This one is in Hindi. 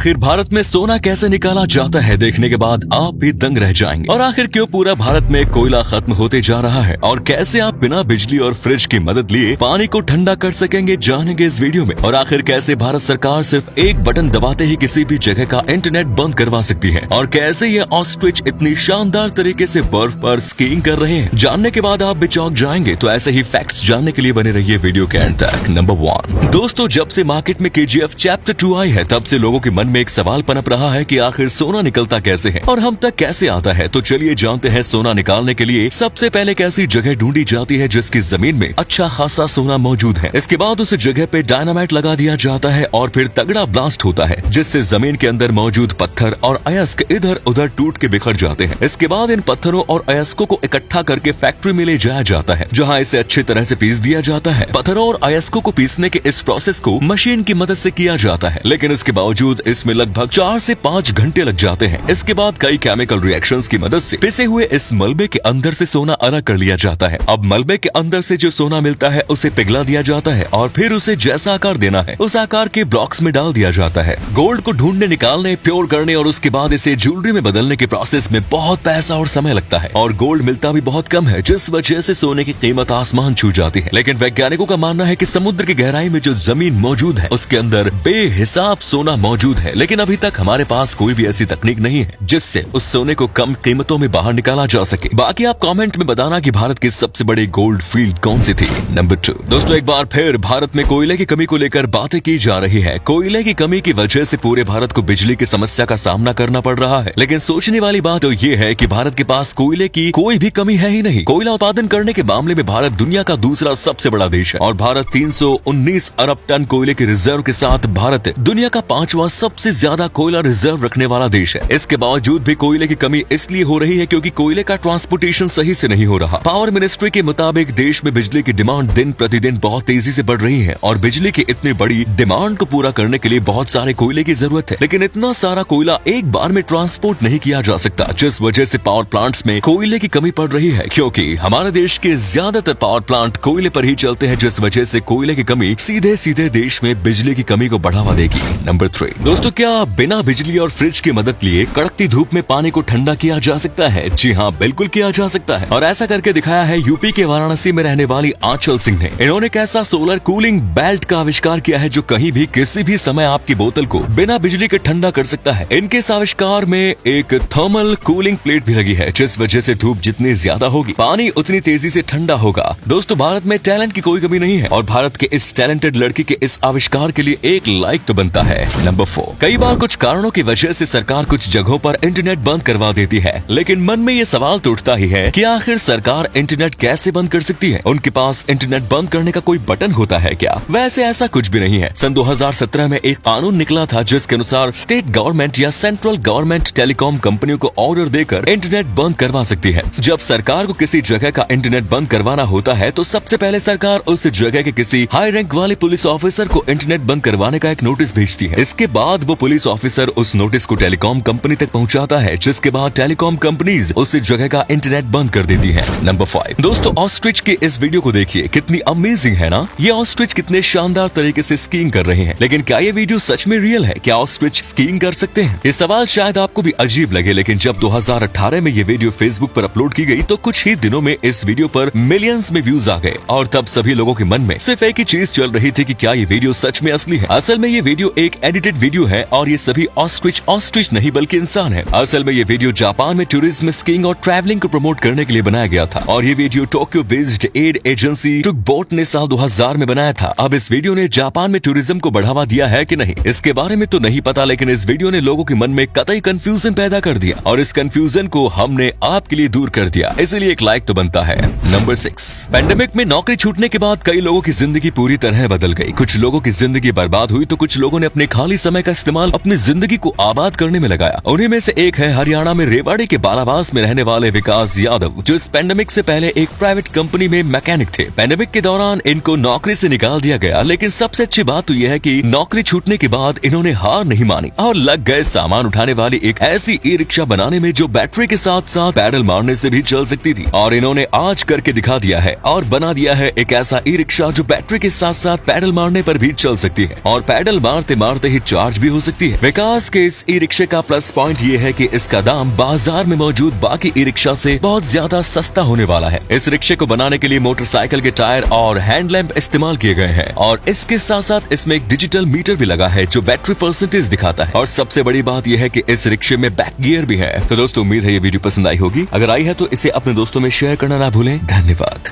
आखिर भारत में सोना कैसे निकाला जाता है, देखने के बाद आप भी दंग रह जाएंगे। और आखिर क्यों पूरा भारत में कोयला खत्म होते जा रहा है और कैसे आप बिना बिजली और फ्रिज की मदद लिए पानी को ठंडा कर सकेंगे, जानेंगे इस वीडियो में। और आखिर कैसे भारत सरकार सिर्फ एक बटन दबाते ही किसी भी जगह का इंटरनेट बंद करवा सकती है, और कैसे ये ऑस्ट्रिच इतनी शानदार तरीके से बर्फ पर स्कीइंग कर रहे हैं, जानने के बाद आप भी चौंक जाएंगे। तो ऐसे ही फैक्ट्स जानने के लिए बने रहिए वीडियो के अंत तक। नंबर 1 दोस्तों, जब से मार्केट में KGF चैप्टर 2 आई है, तब से लोगों के मन में एक सवाल पनप रहा है कि आखिर सोना निकलता कैसे है और हम तक कैसे आता है। तो चलिए जानते हैं सोना निकालने के लिए सबसे पहले कैसी जगह ढूंढी जाती है जिसकी जमीन में अच्छा खासा सोना मौजूद है। इसके बाद उस जगह पे डायनामाइट लगा दिया जाता है और फिर तगड़ा ब्लास्ट होता है, जिससे जमीन के अंदर मौजूद पत्थर और अयस्क इधर उधर टूट के बिखर जाते हैं। इसके बाद इन पत्थरों और अयस्कों को इकट्ठा करके फैक्ट्री में ले जाया जाता है, जहाँ इसे अच्छी तरह से पीस दिया जाता है। पत्थरों और अयस्कों को पीसने के इस प्रोसेस को मशीन की मदद से किया जाता है, लेकिन इसके बावजूद इसमें लगभग 4 से 5 घंटे लग जाते हैं। इसके बाद कई केमिकल रिएक्शंस की मदद से पिसे हुए इस मलबे के अंदर से सोना अलग कर लिया जाता है। अब मलबे के अंदर से जो सोना मिलता है उसे पिघला दिया जाता है और फिर उसे जैसा आकार देना है उस आकार के ब्लॉक्स में डाल दिया जाता है। गोल्ड को ढूंढने, निकालने, प्योर करने और उसके बाद इसे ज्वेलरी में बदलने के प्रोसेस में बहुत पैसा और समय लगता है, और गोल्ड मिलता भी बहुत कम है, जिस वजह से सोने की कीमत आसमान छू जाती है। लेकिन वैज्ञानिकों का मानना है कि समुद्र की गहराई में जो जमीन मौजूद है उसके अंदर बेहिसाब सोना मौजूद है, लेकिन अभी तक हमारे पास कोई भी ऐसी तकनीक नहीं है जिससे उस सोने को कम कीमतों में बाहर निकाला जा सके। बाकी आप कमेंट में बताना कि भारत की सबसे बड़ी गोल्ड फील्ड कौन सी थी। नंबर 2 दोस्तों, एक बार फिर भारत में कोयले की कमी को लेकर बातें की जा रही है। कोयले की कमी की वजह से पूरे भारत को बिजली की समस्या का सामना करना पड़ रहा है, लेकिन सोचने वाली बात तो ये है कि भारत के पास कोयले की कोई भी कमी है ही नहीं। कोयला उत्पादन करने के मामले में भारत दुनिया का दूसरा सबसे बड़ा देश है और भारत 319 अरब टन कोयले के रिजर्व के साथ भारत दुनिया का 5वां सबसे ज्यादा कोयला रिजर्व रखने वाला देश है। इसके बावजूद भी कोयले की कमी इसलिए हो रही है क्योंकि कोयले का ट्रांसपोर्टेशन सही से नहीं हो रहा। पावर मिनिस्ट्री के मुताबिक देश में बिजली की डिमांड दिन प्रतिदिन बहुत तेजी से बढ़ रही है और बिजली की इतनी बड़ी डिमांड को पूरा करने के लिए बहुत सारे कोयले की जरूरत है, लेकिन इतना सारा कोयला एक बार में ट्रांसपोर्ट नहीं किया जा सकता, जिस वजह से पावर प्लांट्स में कोयले की कमी पड़ रही है। क्योंकि हमारे देश के ज्यादातर पावर प्लांट कोयले पर ही चलते हैं, जिस वजह से कोयले की कमी सीधे सीधे देश में बिजली की कमी को बढ़ावा देगी। नंबर 3 दोस्तों, क्या बिना बिजली और फ्रिज की मदद लिए कड़कती धूप में पानी को ठंडा किया जा सकता है? जी हाँ, बिल्कुल किया जा सकता है, और ऐसा करके दिखाया है यूपी के वाराणसी में रहने वाली आंचल सिंह ने। इन्होंने एक ऐसा सोलर कूलिंग बेल्ट का आविष्कार किया है जो कहीं भी किसी भी समय आपकी बोतल को बिना बिजली के ठंडा कर सकता है। इनके इस आविष्कार में एक थर्मल कूलिंग प्लेट भी लगी है, जिस वजह से धूप जितनी ज्यादा होगी पानी उतनी तेजी से ठंडा होगा। दोस्तों, भारत में टैलेंट की कोई कमी नहीं है और भारत के इस टैलेंटेड लड़की के इस आविष्कार के लिए एक लाइक तो बनता है। नंबर 4 कई बार कुछ कारणों की वजह से सरकार कुछ जगहों पर इंटरनेट बंद करवा देती है, लेकिन मन में ये सवाल तो उठता ही है कि आखिर सरकार इंटरनेट कैसे बंद कर सकती है? उनके पास इंटरनेट बंद करने का कोई बटन होता है क्या? वैसे ऐसा कुछ भी नहीं है। सन 2017 में एक कानून निकला था जिसके अनुसार स्टेट गवर्नमेंट या सेंट्रल गवर्नमेंट टेलीकॉम कंपनियों को ऑर्डर देकर इंटरनेट बंद करवा सकती है। जब सरकार को किसी जगह का इंटरनेट बंद करवाना होता है तो सबसे पहले सरकार उस जगह के किसी हाई रैंक वाले पुलिस ऑफिसर को इंटरनेट बंद करवाने का एक नोटिस भेजती है। इसके बाद वो पुलिस ऑफिसर उस नोटिस को टेलीकॉम कंपनी तक पहुंचाता है, जिसके बाद टेलीकॉम कंपनीज उस जगह का इंटरनेट बंद कर देती है। नंबर 5 दोस्तों, ऑस्ट्रिच के इस वीडियो को देखिए, कितनी अमेजिंग है ना। ये ऑस्ट्रिच कितने शानदार तरीके से स्कीइंग कर रहे हैं, लेकिन क्या ये वीडियो सच में रियल है? क्या ऑस्ट्रिच स्कीइंग कर सकते हैं? ये सवाल शायद आपको भी अजीब लगे, लेकिन जब 2018 में ये वीडियो फेसबुक पर अपलोड की गई तो कुछ ही दिनों में इस वीडियो पर मिलियंस में व्यूज आ गए, और तब सभी लोगों के मन में सिर्फ एक ही चीज चल रही थी कि क्या ये वीडियो सच में असली है। असल में ये वीडियो एक एडिटेड वीडियो है और ये सभी ऑस्ट्रिच नहीं बल्कि इंसान है। असल में ये वीडियो जापान में टूरिज्म, स्कीइंग और ट्रैवलिंग को प्रमोट करने के लिए बनाया गया था, और ये video Tokyo based ad agency टुकबोट ने साल 2000 में बनाया था। अब इस वीडियो ने जापान में टूरिज्म को बढ़ावा दिया है कि नहीं, इसके बारे में तो नहीं पता, लेकिन इस वीडियो ने लोगों के मन में कतई कंफ्यूजन पैदा कर दिया, और इस कंफ्यूजन को हमने आपके लिए दूर कर दिया, इसलिए एक लाइक तो बनता है। नंबर 6 पेंडेमिक में नौकरी छूटने के बाद कई लोगों की जिंदगी पूरी तरह बदल गई। कुछ लोगों की जिंदगी बर्बाद हुई तो कुछ लोगों ने अपने खाली समय का इस्तेमाल अपनी जिंदगी को आबाद करने में लगाया। उन्हीं में से एक है हरियाणा में रेवाड़ी के बालाबास में रहने वाले विकास यादव, जो इस पेंडेमिक से पहले एक प्राइवेट कंपनी में मैकेनिक थे। पेंडेमिक के दौरान इनको नौकरी से निकाल दिया गया, लेकिन सबसे अच्छी बात तो यह है कि नौकरी छूटने के बाद इन्होंने हार नहीं मानी और लग गए सामान उठाने वाली एक ऐसी ई रिक्शा बनाने में जो बैटरी के साथ साथ पैडल मारने से भी चल सकती थी, और इन्होंने आज करके दिखा दिया है और बना दिया है एक ऐसा ई रिक्शा जो बैटरी के साथ साथ पैडल मारने पर भी चल सकती है और पैडल मारते मारते ही चार्ज भी हो सकती है। विकास के इस ई रिक्शे का प्लस पॉइंट ये है कि इसका दाम बाजार में मौजूद बाकी ई रिक्शा से बहुत ज्यादा सस्ता होने वाला है। इस रिक्शे को बनाने के लिए मोटरसाइकिल के टायर और हैंड लैंप इस्तेमाल किए गए हैं और इसके साथ साथ इसमें एक डिजिटल मीटर भी लगा है जो बैटरी परसेंटेज दिखाता है। और सबसे बड़ी बात यह है कि इस रिक्शे में बैक गियर भी है। तो दोस्तों, उम्मीद है ये वीडियो पसंद आई होगी। अगर आई है तो इसे अपने दोस्तों में शेयर करना ना भूलें। धन्यवाद।